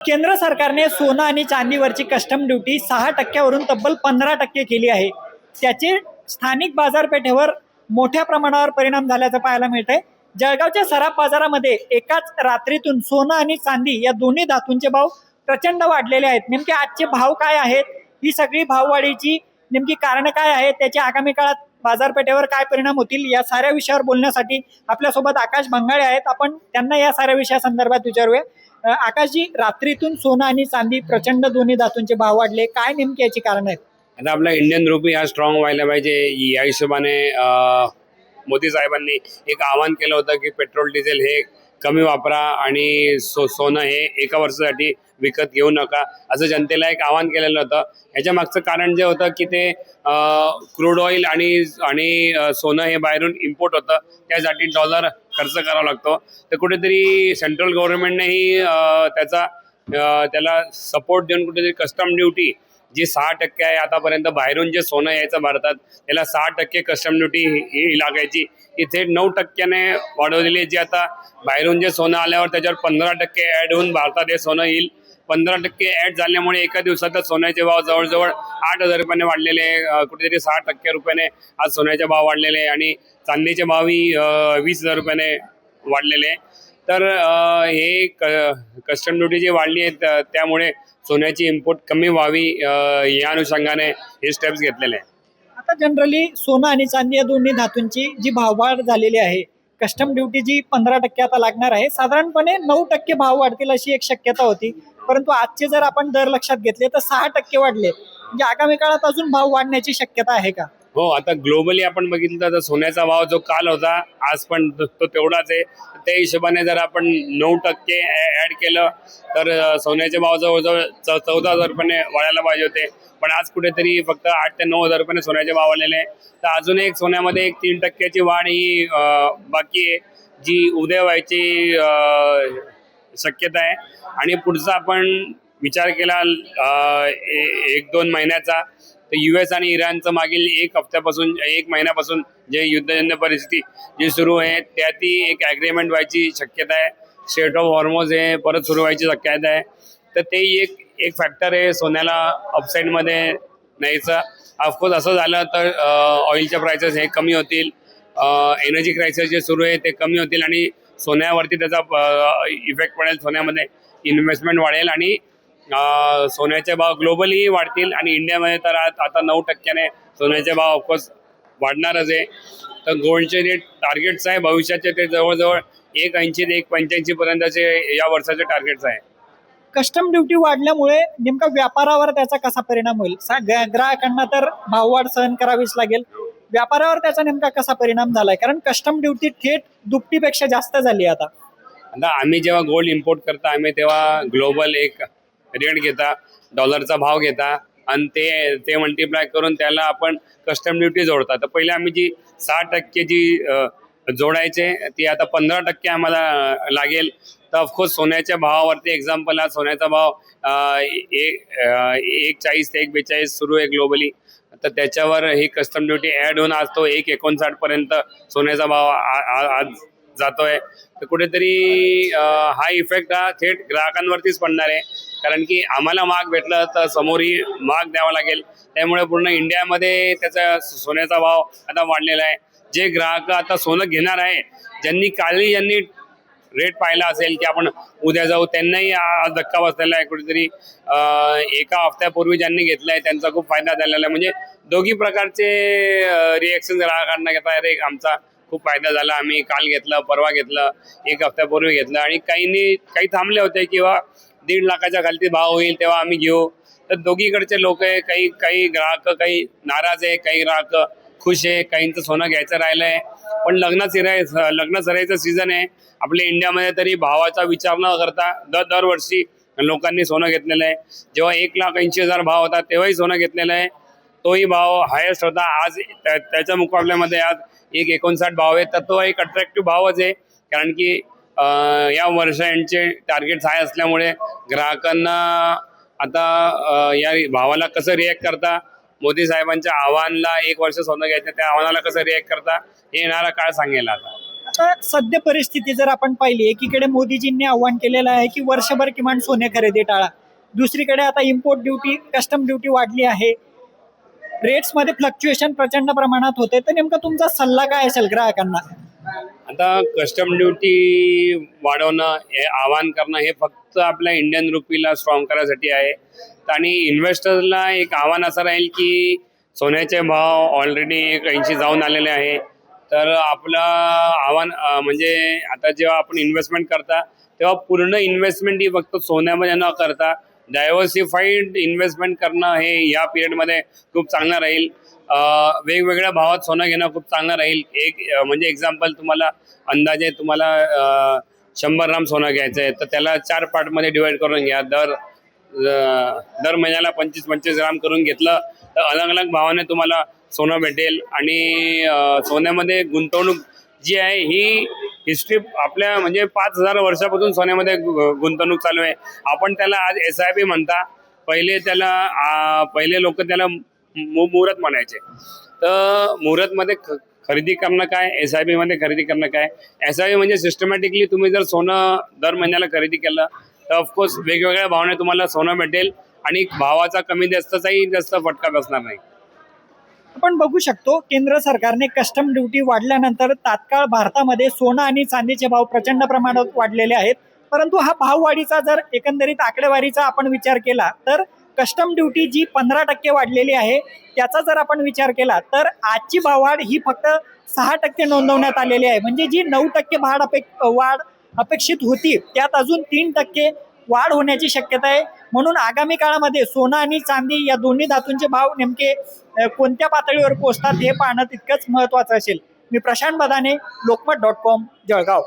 केंद्र सरकारने सोनं आणि चांदीवरची कस्टम ड्युटी 6% तब्बल 15% केली आहे. त्याचे स्थानिक बाजारपेठेवर मोठ्या प्रमाणावर परिणाम झाल्याचं पाहायला मिळतंय. जळगावच्या सराफ बाजारामध्ये एकाच रात्रीतून सोनं आणि चांदी या दोन्ही धातूंचे भाव प्रचंड वाढलेले आहेत. नेमके आजचे भाव काय आहेत, ही सगळी भाववाढीची नेमकी कारणं काय आहेत, त्याच्या आगामी काळात बाजारपेठेवर काय परिणाम होतील, या साऱ्या विषयावर बोलण्यासाठी आपल्यासोबत आकाश भंगाळे आहेत. आपण त्यांना या साऱ्या विषयासंदर्भात विचारूया. आकाशजी, रात्रीतून सोनं आणि चांदी प्रचंड दोन्ही धातूंचे भाव वाढले, काय नेमकी याची कारण आहेत? आता आपला इंडियन रुपी हा स्ट्रॉंग व्हायला पाहिजे, या हिशोबाने मोदी साहेबांनी एक आवाहन केलं होतं की पेट्रोल डिझेल हे कमी वापरा आणि सोनं हे एका वर्षासाठी विकत घेऊ नका, असं जनतेला एक आवाहन केलेलं होतं. ह्याच्या मागचं कारण जे होतं की ते क्रूड ऑइल आणि सोनं हे बाहेरून इम्पोर्ट होतं, त्यासाठी डॉलर खर्च करावा लागतो. तर कुठेतरी सेंट्रल गव्हर्नमेंटनेही त्याला सपोर्ट देऊन कुठेतरी कस्टम ड्युटी जी 6% आहे, आतापर्यंत बाहेरून जे सोनं यायचं भारतात त्याला 6% कस्टम ड्युटी ही लागायची, ती थेट 9%ने वाढवलेली आहे. जी आता बाहेरून जे सोनं आल्यावर त्याच्यावर 15% ॲड होऊन भारतात हे सोनं येईल. 15% ॲड झाल्यामुळे एका दिवसातच सोन्याचे भाव जवळजवळ 8,000 रुपयाने वाढलेले आहे. कुठेतरी 6% रुपयाने आज सोन्याचे भाव वाढलेले आहे आणि चांदीचे भावही 20,000 रुपयाने वाढलेले आहे. तर हे कस्टम ड्युटी जी वाढली आहे त्यामुळे सोन्याची इम्पोर्ट कमी व्हावी, या अनुषंगाने हे स्टेप्स घेतलेले आहे. आता जनरली सोनं आणि चांदी या दोन्ही धातूंची जी भाववाढ झालेली आहे, कस्टम ड्युटी जी 15% आता लागणार आहे, साधारणपणे 9% भाव वाढतील अशी एक शक्यता होती. परंतु आजचे जर आपण दर लक्षात घेतले तर 6% वाढले. म्हणजे आगामी काळात अजून भाव वाढण्याची शक्यता आहे का? हो, आता ग्लोबली आपण बघितलं तर सोन्याचा भाव जो काल होता आज पण तो तेवढाच आहे. त्या हिशोबाने जर आपण 9% ॲड केलं तर सोन्याचे भाव जवळजवळ 14,000 रुपयाने वाढायला पाहिजे होते, पण आज कुठेतरी फक्त 8,000 ते 9,000 रुपयाने सोन्याचे भाव वाढलेले आहे. तर अजून एक सोन्यामध्ये एक 3%ची वाढ ही बाकी आहे, जी उद्या व्हायची शक्यता आहे. आणि पुढचा आपण विचार केला 1-2 महिन्याचा, तर US आणि इराणचं मागील एक महिन्यापासून जे युद्धजन्य परिस्थिती जी सुरू आहे त्यातही एक ॲग्रीमेंट व्हायची शक्यता आहे. स्ट्रेट ऑफ हॉर्मोज हे परत सुरू व्हायची शक्यता आहे. तर ते एक फॅक्टर आहे सोन्याला अपसाईडमध्ये न्यायचं. ऑफकोर्स असं झालं तर ऑइलच्या प्राइसेस हे कमी होतील, एनर्जी क्रायसिस जे सुरू आहे ते कमी होतील आणि सोन्यावरती त्याचा इफेक्ट पडेल. सोन्यामध्ये इन्व्हेस्टमेंट वाढेल आणि सोन्याचे भाव ग्लोबली वाढतील आणि इंडियामध्ये तर आता 9%ने सोन्याचे भाव ऑफकोर्स वाढणारच आहे. तर गोल्डचे जे टार्गेट्स आहे भविष्याचे ते जवळजवळ 180 ते 185 पर्यंतचे या वर्षाचे टार्गेट्स आहे. कस्टम ड्युटी वाढल्यामुळे नेमका व्यापारावर त्याचा कसा परिणाम होईल? ग्राहकांना तर भाववाढ सहन करावीच लागेल, व्यापारावर त्याचा नेमका कसा परिणाम झालाय? कारण कस्टम ड्युटी थेट दुपटीपेक्षा जास्त झाली आता. आम्ही जेव्हा गोल्ड इम्पोर्ट करता आम्ही तेव्हा ग्लोबल एक रेट घेता, डॉलरचा भाव घेता आणि ते मल्टिप्लाय करून त्याला आपण कस्टम ड्युटी जोडता. तर पहिले आम्ही जी 6% जी जोडायचे ती आता 15% आम्हाला लागेल. तर ऑफकोर्स सोन्याच्या भावावरती एक्झाम्पल हा सोन्याचा भाव 1.40 ते 1.42 सुरू आहे ग्लोबली. तर त्याच्यावर ही कस्टम ड्युटी ॲड होऊन आज तो 1.59 पर्यंत सोन्याचा भाव आज जातोय. तर कुठेतरी हा इफेक्ट हा थेट ग्राहकांवरतीच पडणार आहे, कारण की आम्हाला महाग भेटलं तर समोरही महाग द्यावा लागेल. त्यामुळे पूर्ण इंडियामध्ये त्याचा सोन्याचा भाव आता वाढलेला आहे. जे ग्राहक आता सोनं घेणार आहे, ज्यांनी रेट पाहिला असेल की आपण उद्या जाऊ, त्यांनाही आज धक्का बसलेला आहे. कुठेतरी एका हफ्त्यापूर्वी ज्यांनी घेतलं आहे त्यांचा खूप फायदा झालेला आहे. म्हणजे दोघी प्रकारचे रिॲक्शन ग्राहकांना घेता, अरे आमचा खूप फायदा झाला, आम्ही काल घेतलं, परवा घेतलं, एक हफ्त्यापूर्वी घेतलं आणि काही थांबले होते किंवा 1.5 लाखाच्या खालती भाव होईल तेव्हा आम्ही घेऊ. तर दोघीकडचे लोक आहे, काही ग्राहक काही नाराज आहे, काही ग्राहक खुश आहे, काहींचं सोनं घ्यायचं राहिलं आहे. पण लग्न सराईचं सीझन आहे आपल्या इंडियामध्ये, तरी भावाचा विचार न करता दरवर्षी लोकांनी सोनं घेतलेलं आहे. जेव्हा 1,80,000 भाव होता तेव्हाही सोनं घेतलेलं आहे, तोही भाव हायेस्ट होता. आज त्याच्या मुकाबल्यामध्ये आज 1.59 भाव आहे. तर तो एक अट्रॅक्टिव्ह भावच आहे, कारण की या वर्षांचे टार्गेट्स हाय असल्यामुळे ग्राहकांना आता या भावाला कसं रिॲक्ट करता, मोदी साहेबांच्या आव्हानाला 1 वर्ष सोनं घ्यायचं त्या आव्हानाला कसं रिॲक्ट करता हे येणारा काळ सांगेल. आता आता सद्य परिस्थिती जर आपण पाहिली, एकीकडे मोदीजींनी आव्हान केलेलं आहे की वर्षभर किमान सोने खरेदी टाळा, दुसरीकडे आता इम्पोर्ट ड्युटी, कस्टम ड्युटी वाढली आहे, रेट्समध्ये फ्लक्च्युएशन प्रचंड प्रमाणात होते. तर नेमका तुमचा सल्ला काय असेल ग्राहकांना? आता कस्टम ड्युटी वाढवणं हे आवाहन करणं हे फक्त आपल्या इंडियन रुपीला स्ट्रॉंग करायसाठी आहे. आणि इन्व्हेस्टरला एक आव्हान असं राहील की सोन्याचे भाव ऑलरेडी 180 जाऊन आलेले आहे. तर आपलं आव्हान म्हणजे आता जेव्हा आपण इन्व्हेस्टमेंट करता तेव्हा पूर्ण इन्व्हेस्टमेंट ही फक्त सोन्यामध्ये न करता डायव्हर्सिफाईड इन्व्हेस्टमेंट करणं हे या पिरियडमध्ये खूप चांगलं राहील. वेगवेगळ्या भावात सोनं घेणं खूप चांगलं राहील. एक म्हणजे एक्झाम्पल तुम्हाला अंदाजे 100 ग्राम सोनं घ्यायचं आहे तर त्याला 4 पार्टमध्ये डिवाईड करून घ्या. दर महिन्याला 25-25 ग्राम करून घेतलं तर अलग अलग भावाने तुम्हाला सोनं भेटेल. आणि सोन्यामध्ये गुंतवणूक जी आहे ही हिस्ट्री आपल्या म्हणजे 5000 वर्षापासून सोन्यामध्ये गुंतवणूक चालू आहे. आपण त्याला आज SIP म्हणता, पहिले लोक त्याला मुहूर्त म्हणायचे. तर मुहूर्तमध्ये खरेदी करणं काय, SIP मध्ये खरेदी करणं काय. SIP म्हणजे सिस्टमॅटिकली तुम्ही जर सोनं दर महिन्याला खरेदी केलं तर ऑफकोर्स वेगवेगळ्या भावाने तुम्हाला सोनं भेटेल आणि भावाचा कमी जास्तचाही जास्त फटका बसणार नाही. आपण बघू शकतो केंद्र सरकारने कस्टम ड्युटी वाढल्यानंतर तात्काळ भारतामध्ये सोनं आणि चांदीचे भाव प्रचंड प्रमाणात वाढलेले आहेत. परंतु हा भाववाढीचा जर एकंदरीत आकडेवारीचा आपण विचार केला तर कस्टम ड्युटी जी 15% वाढलेली आहे त्याचा जर आपण विचार केला तर आजची भाववाढ ही फक्त 6% नोंदवण्यात आलेली आहे. म्हणजे जी 9% वाढ अपेक्षित होती त्यात अजून 3% वाढ होण्याची शक्यता आहे. म्हणून आगामी काळामध्ये सोनं आणि चांदी या दोन्ही धातूंचे भाव नेमके कोणत्या पातळीवर पोहोचतात हे पाहणं तितकंच महत्त्वाचं असेल. मी प्रशांत बदाने, लोकमत.com, जळगाव.